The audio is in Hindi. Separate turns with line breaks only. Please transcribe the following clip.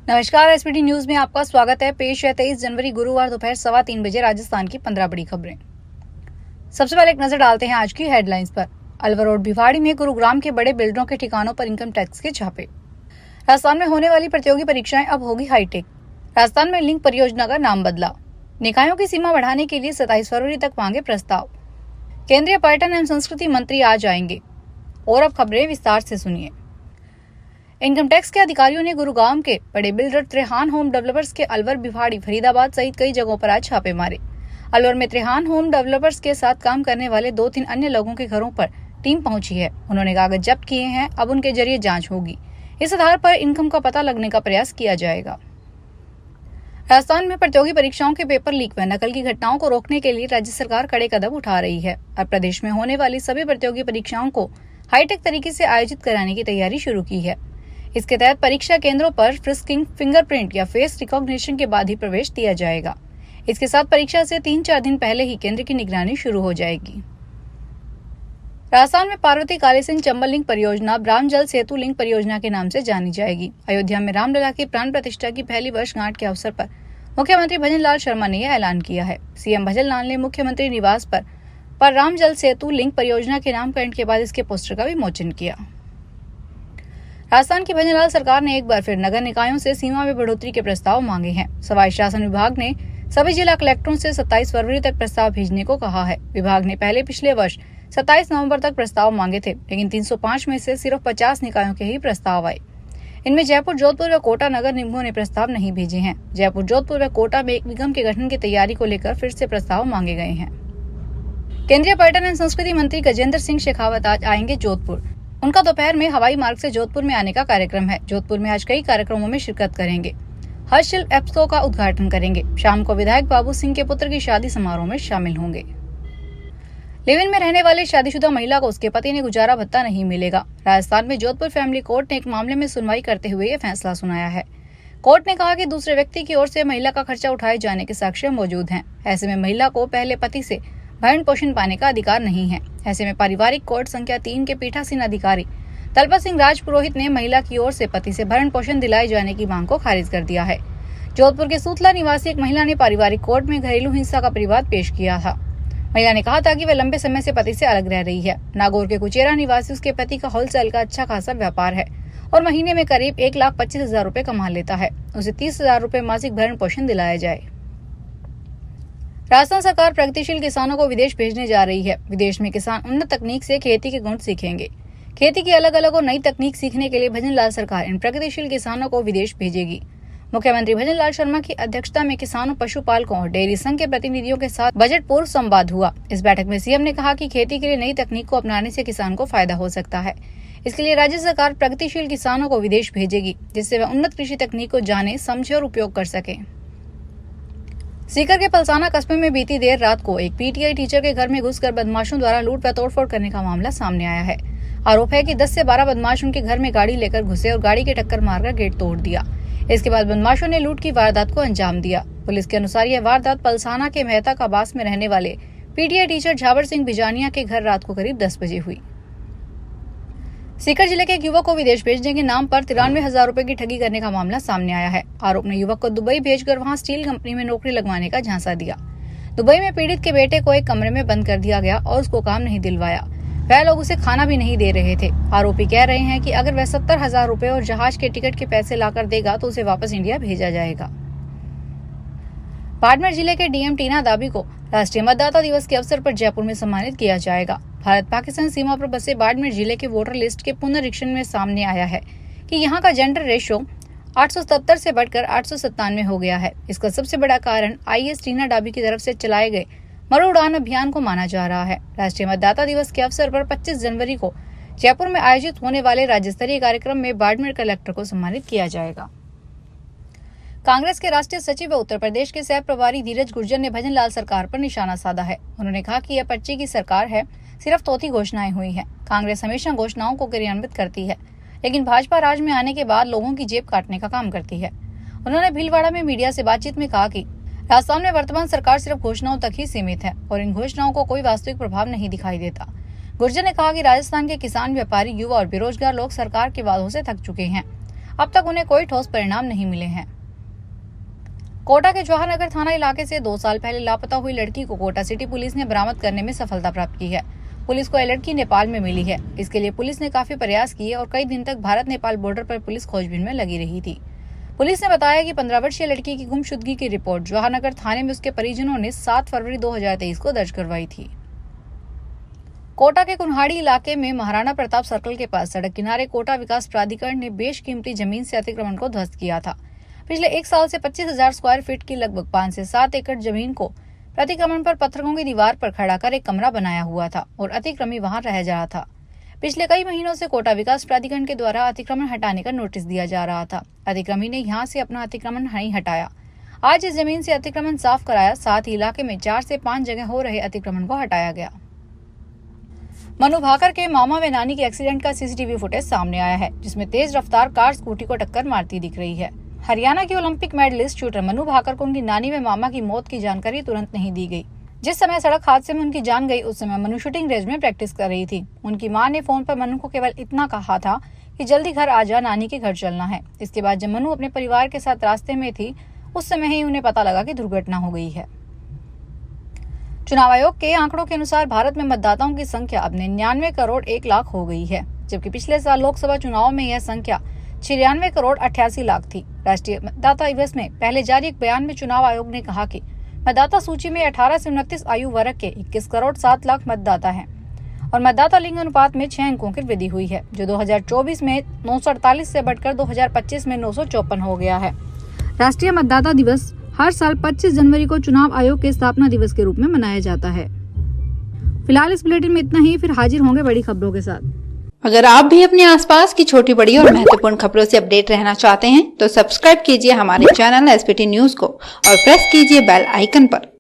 नमस्कार, एसपीटी न्यूज में आपका स्वागत है। पेश है 23 जनवरी गुरुवार दोपहर 3:15 बजे राजस्थान की 15 बड़ी खबरें। सबसे पहले एक नजर डालते हैं आज की हेडलाइंस पर। अलवर रोड भिवाड़ी में गुरुग्राम के बड़े बिल्डरों के ठिकानों पर इनकम टैक्स के छापे। राजस्थान में होने वाली प्रतियोगी परीक्षाएं अब होगी हाईटेक। राजस्थान में लिंक परियोजना का नाम बदला। निकायों की सीमा बढ़ाने के लिए 27 फरवरी तक मांगे प्रस्ताव। केंद्रीय पर्यटन एवं संस्कृति मंत्री आज आएंगे। और अब खबरें विस्तार से सुनिए। इनकम टैक्स के अधिकारियों ने गुरुग्राम के बड़े बिल्डर त्रेहान होम डेवलपर्स के अलवर, भिवाड़ी, फरीदाबाद सहित कई जगहों पर आज छापे मारे। अलवर में त्रेहान होम डेवलपर्स के साथ काम करने वाले 2-3 अन्य लोगों के घरों पर टीम पहुंची है। उन्होंने कागज जब्त किए हैं। अब उनके जरिए जांच होगी। इस आधार पर इनकम का पता लगने का प्रयास किया जाएगा। राजस्थान में प्रतियोगी परीक्षाओं के पेपर लीक व नकल की घटनाओं को रोकने के लिए राज्य सरकार कड़े कदम उठा रही है। अब प्रदेश में होने वाली सभी प्रतियोगी परीक्षाओं को हाईटेक तरीके से आयोजित कराने की तैयारी शुरू की है। इसके तहत परीक्षा केंद्रों पर फ्रिस्किंग, फिंगरप्रिंट या फेस रिकॉग्निशन के बाद ही प्रवेश दिया जाएगा। इसके साथ परीक्षा से 3-4 दिन पहले ही केंद्र की निगरानी शुरू हो जाएगी। राजस्थान में पार्वती कालीसिंह चंबल लिंक परियोजना ब्राह्म जल सेतु लिंक परियोजना के नाम से जानी जाएगी। अयोध्या में रामलला की प्राण प्रतिष्ठा की पहली वर्षगांठ के अवसर पर मुख्यमंत्री भजन लाल शर्मा ने यह ऐलान किया है। सीएम भजन लाल ने मुख्यमंत्री निवास पर राम जल सेतु लिंक परियोजना के नामकरण के बाद इसके पोस्टर का विमोचन किया। राजस्थान की भजन लाल सरकार ने एक बार फिर नगर निकायों से सीमा में बढ़ोतरी के प्रस्ताव मांगे हैं। समाज शासन विभाग ने सभी जिला कलेक्टरों से 27 फरवरी तक प्रस्ताव भेजने को कहा है। विभाग ने पहले पिछले वर्ष 27 नवंबर तक प्रस्ताव मांगे थे, लेकिन 305 में से सिर्फ 50 निकायों के ही प्रस्ताव आए। इनमें जयपुर, जोधपुर व कोटा नगर निगमों ने प्रस्ताव नहीं भेजे हैं। जयपुर, जोधपुर व कोटा में एक निगम के गठन की तैयारी को लेकर फिर से प्रस्ताव मांगे गए हैं। केंद्रीय पर्यटन एवं संस्कृति मंत्री गजेंद्र सिंह शेखावत आज आएंगे जोधपुर। उनका दोपहर में हवाई मार्ग से जोधपुर में आने का कार्यक्रम है। जोधपुर में आज कई कार्यक्रमों में शिरकत करेंगे। हस्तशिल्प एक्सपो का उद्घाटन करेंगे। शाम को विधायक बाबू सिंह के पुत्र की शादी समारोह में शामिल होंगे। लिव इन में रहने वाले शादीशुदा महिला को उसके पति ने गुजारा भत्ता नहीं मिलेगा। राजस्थान में जोधपुर फैमिली कोर्ट ने एक मामले में सुनवाई करते हुए ये फैसला सुनाया है। कोर्ट ने कहा कि दूसरे व्यक्ति की ओर से महिला का खर्चा उठाए जाने के साक्ष्य मौजूद हैं। ऐसे में महिला को पहले पति से भरण पोषण पाने का अधिकार नहीं है। ऐसे में पारिवारिक कोर्ट संख्या 3 के पीठासीन अधिकारी तलपत सिंह राजपुरोहित ने महिला की ओर से पति से भरण पोषण दिलाए जाने की मांग को खारिज कर दिया है। जोधपुर के सूतला निवासी एक महिला ने पारिवारिक कोर्ट में घरेलू हिंसा का प्रतिवाद पेश किया था। महिला ने कहा था कि वह लंबे समय से पति से अलग रह रही है। नागौर के कुचेरा निवासी उसके पति का होलसेल का अच्छा खासा व्यापार है और महीने में करीब 1,25,000 रुपए कमा लेता है। उसे 30,000 रुपए मासिक भरण पोषण दिलाया जाए। राजस्थान सरकार प्रगतिशील किसानों को विदेश भेजने जा रही है। विदेश में किसान उन्नत तकनीक से खेती के गुण सीखेंगे। खेती की अलग अलग और नई तकनीक सीखने के लिए भजन लाल सरकार इन प्रगतिशील किसानों को विदेश भेजेगी। मुख्यमंत्री भजन लाल शर्मा की अध्यक्षता में किसानों, पशुपालकों और डेयरी संघ के प्रतिनिधियों के साथ बजट पूर्व संवाद हुआ। इस बैठक में सीएम ने कहा कि खेती के लिए नई तकनीक को अपनाने से किसान को फायदा हो सकता है। इसके लिए राज्य सरकार प्रगतिशील किसानों को विदेश भेजेगी, जिससे वह उन्नत कृषि तकनीक को जाने, समझे और उपयोग कर सके। सीकर के पलसाना कस्बे में बीती देर रात को एक पीटीआई टीचर के घर में घुसकर बदमाशों द्वारा लूट व तोड़फोड़ करने का मामला सामने आया है। आरोप है कि 10 से 12 बदमाश उनके घर में गाड़ी लेकर घुसे और गाड़ी की टक्कर मारकर गेट तोड़ दिया। इसके बाद बदमाशों ने लूट की वारदात को अंजाम दिया। पुलिस के अनुसार यह वारदात पलसाना के मेहता काबास में रहने वाले पीटीआई टीचर झाबर सिंह बिजानिया के घर रात को करीब 10 बजे हुई। सीकर जिले के एक युवक को विदेश भेजने के नाम पर 93,000 रुपए की ठगी करने का मामला सामने आया है। आरोप ने युवक को दुबई भेजकर वहां स्टील कंपनी में नौकरी लगवाने का झांसा दिया। दुबई में पीड़ित के बेटे को एक कमरे में बंद कर दिया गया और उसको काम नहीं दिलवाया। वह लोग उसे खाना भी नहीं दे रहे थे। आरोपी कह रहे हैं कि अगर वह 70,000 रुपए और जहाज के टिकट के पैसे लाकर देगा तो उसे वापस इंडिया भेजा जाएगा। बाड़मेर जिले के डीएम टीना दाबी को राष्ट्रीय मतदाता दिवस के अवसर पर जयपुर में सम्मानित किया जाएगा। भारत पाकिस्तान सीमा पर बसे बाड़मेर जिले के वोटर लिस्ट के पुनरीक्षण में सामने आया है कि यहाँ का जेंडर रेशो 877 से बढ़कर 897 हो गया है। इसका सबसे बड़ा कारण आईएएस टीना डाबी की तरफ से चलाए गए मरू उड़ान अभियान को माना जा रहा है। राष्ट्रीय मतदाता दिवस के अवसर पर 25 जनवरी को जयपुर में आयोजित होने वाले राज्य स्तरीय कार्यक्रम में बाड़मेर कलेक्टर को सम्मानित किया जाएगा। कांग्रेस के राष्ट्रीय सचिव व उत्तर प्रदेश के सह प्रभारी धीरज गुर्जर ने भजन लाल सरकार पर निशाना साधा है। उन्होंने कहा कि यह पर्ची की सरकार है, सिर्फ तोती घोषणाएं हुई हैं। कांग्रेस हमेशा घोषणाओं को क्रियान्वित करती है, लेकिन भाजपा राज में आने के बाद लोगों की जेब काटने का काम करती है। उन्होंने भीलवाड़ा में मीडिया से बातचीत में कहा कि राजस्थान में वर्तमान सरकार सिर्फ घोषणाओं तक ही सीमित है और इन घोषणाओं को कोई वास्तविक प्रभाव नहीं दिखाई देता। गुर्जर ने कहा कि राजस्थान के किसान, व्यापारी, युवा और बेरोजगार लोग सरकार के वादों से थक चुके हैं। अब तक उन्हें कोई ठोस परिणाम नहीं मिले हैं। कोटा के जवाहर नगर थाना इलाके से 2 साल पहले लापता हुई लड़की को कोटा सिटी पुलिस ने बरामद करने में सफलता प्राप्त की है। पुलिस को यह लड़की नेपाल में मिली है। इसके लिए पुलिस ने काफी प्रयास किए और कई दिन तक भारत नेपाल बॉर्डर पर पुलिस खोजबीन में लगी रही थी। पुलिस ने बताया कि 15 वर्षीय लड़की की गुमशुदगी की रिपोर्ट जवाहरनगर थाने में उसके परिजनों ने 7 फरवरी 2023 को दर्ज करवाई थी। कोटा के कुन्हाड़ी इलाके में महाराणा प्रताप सर्कल के पास सड़क किनारे कोटा विकास प्राधिकरण ने बेशकीमती जमीन से अतिक्रमण को ध्वस्त किया था। पिछले 1 साल से 25,000 स्क्वायर फीट की लगभग 5 से 7 एकड़ जमीन को प्रतिक्रमण पर पत्थरों की दीवार पर खड़ा कर एक कमरा बनाया हुआ था और अतिक्रमी वहां रह जा रहा था। पिछले कई महीनों से कोटा विकास प्राधिकरण के द्वारा अतिक्रमण हटाने का नोटिस दिया जा रहा था। अतिक्रमी ने यहां से अपना अतिक्रमण नहीं हटाया। आज इस जमीन से अतिक्रमण साफ कराया, साथ ही इलाके में 4 से 5 जगह हो रहे अतिक्रमण को हटाया गया। मनु भाकर के मामा व नानी के एक्सीडेंट का सीसीटीवी फुटेज सामने आया है, जिसमें तेज रफ्तार कार स्कूटी को टक्कर मारती दिख रही है। हरियाणा के Olympic medalist shooter Manu Bhaker को उनकी नानी व मामा की मौत की जानकारी तुरंत नहीं दी गई। जिस समय सड़क हादसे में उनकी जान गई, उस समय मनु शूटिंग रेंज में प्रैक्टिस कर रही थी। उनकी मां ने फोन पर मनु को केवल इतना कहा था कि जल्दी घर आ जा, नानी के घर चलना है। इसके बाद जब मनु अपने परिवार के साथ रास्ते में थी, उस समय ही उन्हें पता लगा कि दुर्घटना हो गई है। चुनाव आयोग के आंकड़ों के अनुसार भारत में मतदाताओं की संख्या अब 99 करोड़ 1 लाख हो गई है, जबकि पिछले साल लोकसभा चुनाव में यह संख्या 96 करोड़ 88 लाख थी। राष्ट्रीय मतदाता दिवस में पहले जारी एक बयान में चुनाव आयोग ने कहा कि मतदाता सूची में 18 से 29 आयु वर्ग के 21 करोड़ 7 लाख मतदाता हैं और मतदाता लिंग अनुपात में 6 अंकों की वृद्धि हुई है, जो 2024 में 948 से बढ़कर 2025 में 954 हो गया है। राष्ट्रीय मतदाता दिवस हर साल 25 जनवरी को चुनाव आयोग के स्थापना दिवस के रूप में मनाया जाता है। फिलहाल इस बुलेटिन में इतना ही, फिर हाजिर होंगे बड़ी खबरों के साथ।
अगर आप भी अपने आसपास की छोटी बड़ी और महत्वपूर्ण खबरों से अपडेट रहना चाहते हैं तो सब्सक्राइब कीजिए हमारे चैनल एसपीटी न्यूज को और प्रेस कीजिए बेल आइकन पर।